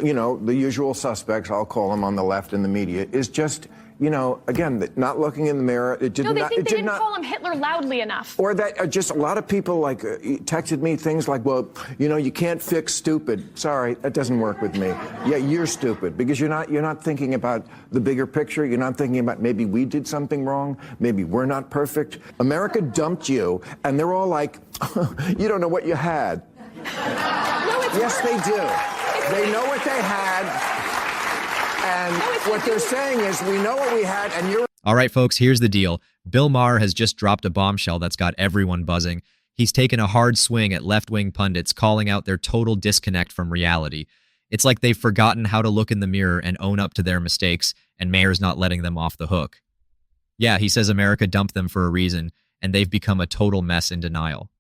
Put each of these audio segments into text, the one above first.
You know, the usual suspects, I'll call them, on the left in the media, is just, you know, again, not looking in the mirror. It did no, they not, think it they did didn't not call him Hitler loudly enough. Or that just a lot of people texted me things like, well, you know, you can't fix stupid. Sorry, that doesn't work with me. Yeah, you're stupid because you're not thinking about the bigger picture. You're not thinking about maybe we did something wrong. Maybe we're not perfect. America dumped you, and they're all like, you don't know what you had. No, it's yes, they do. They know what they had. And what they're saying is, we know what we had, and you're... All right, folks, here's the deal. Bill Maher has just dropped a bombshell that's got everyone buzzing. He's taken a hard swing at left-wing pundits, calling out their total disconnect from reality. It's like they've forgotten how to look in the mirror and own up to their mistakes, and Maher's not letting them off the hook. Yeah, he says America dumped them for a reason, and they've become a total mess in denial.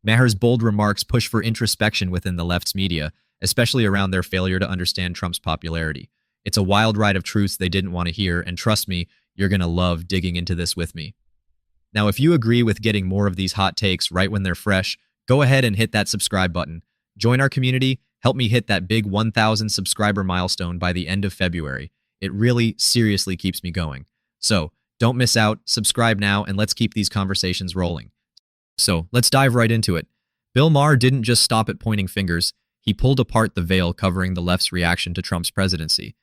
Maher's bold remarks push for introspection within the left's media, especially around their failure to understand Trump's popularity. It's a wild ride of truths they didn't want to hear, and trust me, you're going to love digging into this with me. Now, if you agree with getting more of these hot takes right when they're fresh, go ahead and hit that subscribe button. Join our community, help me hit that big 1,000 subscriber milestone by the end of February. It really, seriously keeps me going. So, don't miss out, subscribe now, and let's keep these conversations rolling. So, let's dive right into it. Bill Maher didn't just stop at pointing fingers, he pulled apart the veil covering the left's reaction to Trump's presidency.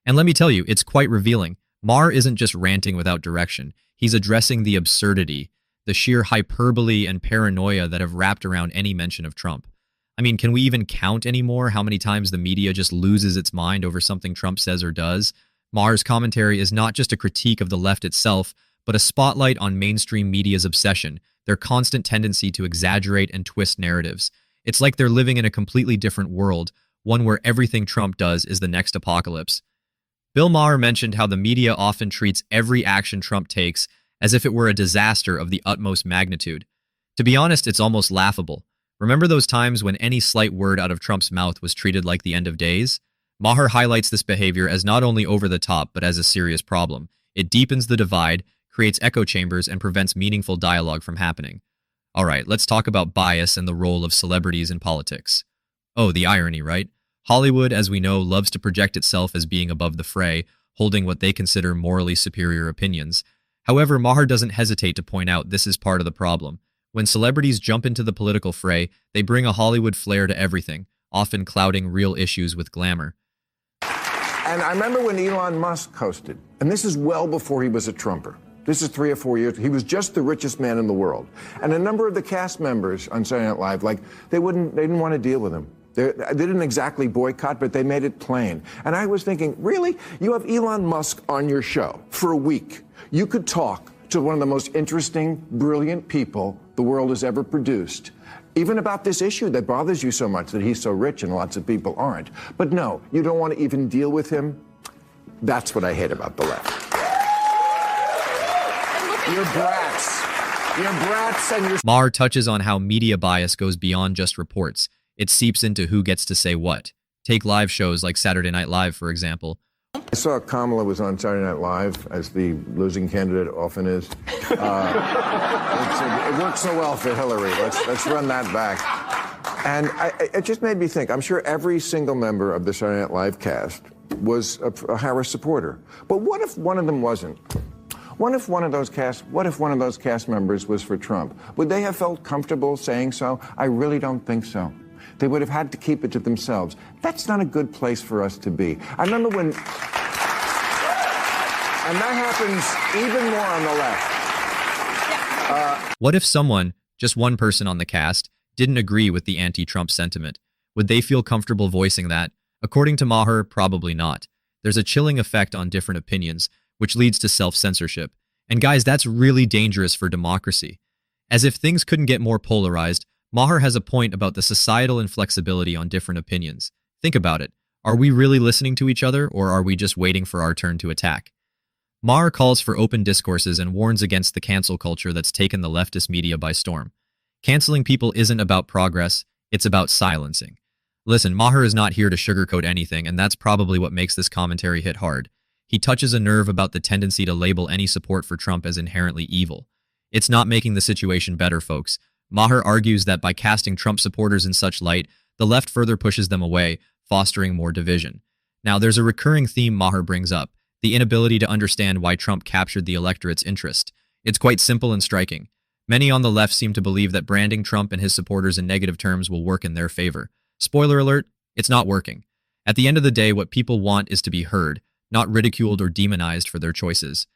And let me tell you, it's quite revealing. Maher isn't just ranting without direction. He's addressing the absurdity, the sheer hyperbole and paranoia that have wrapped around any mention of Trump. I mean, can we even count anymore how many times the media just loses its mind over something Trump says or does? Maher's commentary is not just a critique of the left itself, but a spotlight on mainstream media's obsession, their constant tendency to exaggerate and twist narratives. It's like they're living in a completely different world, one where everything Trump does is the next apocalypse. Bill Maher mentioned how the media often treats every action Trump takes as if it were a disaster of the utmost magnitude. To be honest, it's almost laughable. Remember those times when any slight word out of Trump's mouth was treated like the end of days? Maher highlights this behavior as not only over the top, but as a serious problem. It deepens the divide, creates echo chambers, and prevents meaningful dialogue from happening. All right, let's talk about bias and the role of celebrities in politics. Oh, the irony, right? Hollywood, as we know, loves to project itself as being above the fray, holding what they consider morally superior opinions. However, Maher doesn't hesitate to point out this is part of the problem. When celebrities jump into the political fray, they bring a Hollywood flair to everything, often clouding real issues with glamour. And I remember when Elon Musk hosted, and this is well before he was a Trumper. This is 3 or 4 years. He was just the richest man in the world. And a number of the cast members on Saturday Night Live, they didn't want to deal with him. They didn't exactly boycott, but they made it plain. And I was thinking, really? You have Elon Musk on your show for a week. You could talk to one of the most interesting, brilliant people the world has ever produced, even about this issue that bothers you so much, that he's so rich and lots of people aren't. But no, you don't want to even deal with him. That's what I hate about the left. You're brats. You're brats and you're... Maher touches on how media bias goes beyond just reports. It seeps into who gets to say what. Take live shows like Saturday Night Live, for example. I saw Kamala was on Saturday Night Live, as the losing candidate often is. It worked so well for Hillary. Let's run that back. And it just made me think, I'm sure every single member of the Saturday Night Live cast was a Harris supporter. But what if one of them wasn't? What if one of those cast members was for Trump? Would they have felt comfortable saying so? I really don't think so. They would have had to keep it to themselves. That's not a good place for us to be. I remember when... And that happens even more on the left. What if someone, just one person on the cast, didn't agree with the anti-Trump sentiment? Would they feel comfortable voicing that? According to Maher, probably not. There's a chilling effect on different opinions, which leads to self-censorship. And guys, that's really dangerous for democracy. As if things couldn't get more polarized, Maher has a point about the societal inflexibility on different opinions. Think about it. Are we really listening to each other, or are we just waiting for our turn to attack? Maher calls for open discourses and warns against the cancel culture that's taken the leftist media by storm. Canceling people isn't about progress, it's about silencing. Listen, Maher is not here to sugarcoat anything, and that's probably what makes this commentary hit hard. He touches a nerve about the tendency to label any support for Trump as inherently evil. It's not making the situation better, folks. Maher argues that by casting Trump supporters in such light, the left further pushes them away, fostering more division. Now, there's a recurring theme Maher brings up, the inability to understand why Trump captured the electorate's interest. It's quite simple and striking. Many on the left seem to believe that branding Trump and his supporters in negative terms will work in their favor. Spoiler alert, it's not working. At the end of the day, what people want is to be heard, not ridiculed or demonized for their choices.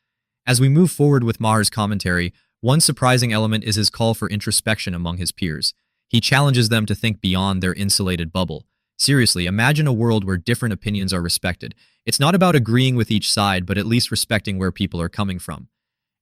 As we move forward with Maher's commentary, one surprising element is his call for introspection among his peers. He challenges them to think beyond their insulated bubble. Seriously, imagine a world where different opinions are respected. It's not about agreeing with each side, but at least respecting where people are coming from.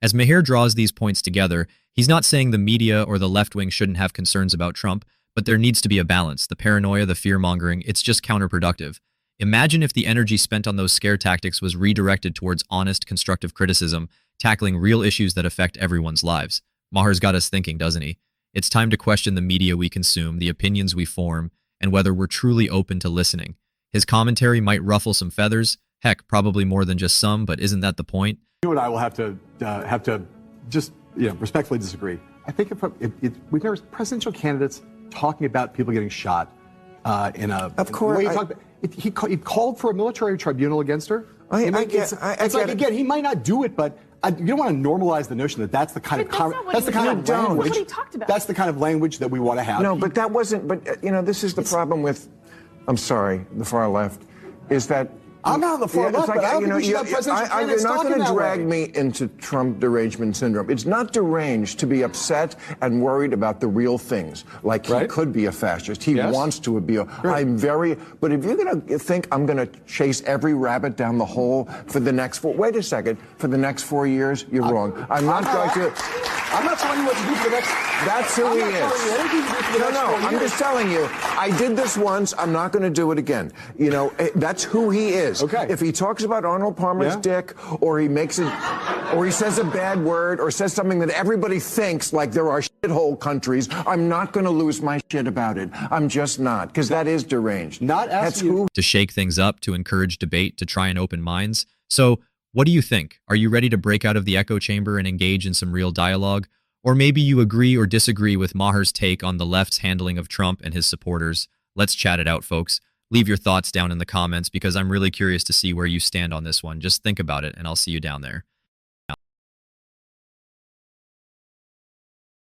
As Maher draws these points together, he's not saying the media or the left wing shouldn't have concerns about Trump, but there needs to be a balance. The paranoia, the fear-mongering, it's just counterproductive. Imagine if the energy spent on those scare tactics was redirected towards honest, constructive criticism, tackling real issues that affect everyone's lives. Maher's got us thinking, doesn't he? It's time to question the media we consume, the opinions we form, and whether we're truly open to listening. His commentary might ruffle some feathers, heck, probably more than just some, but isn't that the point? You and I will have to just respectfully disagree. I think if we've never presidential candidates talking about people getting shot in a of course he called for a military tribunal against her. It's like again, he might not do it, but you don't want to normalize the notion that that's the kind of language. That's what he talked about. That's the kind of language that we want to have. No, but that wasn't. But this is the problem with. I'm sorry, the far left, is that. I'm not on the far left, but I don't think we should have presidential candidates You're not talking going to that drag way. me into Trump derangement syndrome. It's not deranged to be upset and worried about the real things, like he could be a fascist. He wants to be. But if you're going to think I'm going to chase every rabbit down the hole for the next wait a second, for the next 4 years, you're wrong. I'm not going to. I'm not telling you what to do for the next. That's who he is. No, I'm just telling you. I did this once. I'm not going to do it again. That's who he is. Okay. If he talks about Arnold Palmer's dick, or he makes it, or he says a bad word, or says something that everybody thinks like there are shithole countries, I'm not going to lose my shit about it. I'm just not, because that is deranged. That's who. To shake things up, to encourage debate, to try and open minds. So, what do you think? Are you ready to break out of the echo chamber and engage in some real dialogue? Or maybe you agree or disagree with Maher's take on the left's handling of Trump and his supporters. Let's chat it out, folks. Leave your thoughts down in the comments because I'm really curious to see where you stand on this one. Just think about it, and I'll see you down there.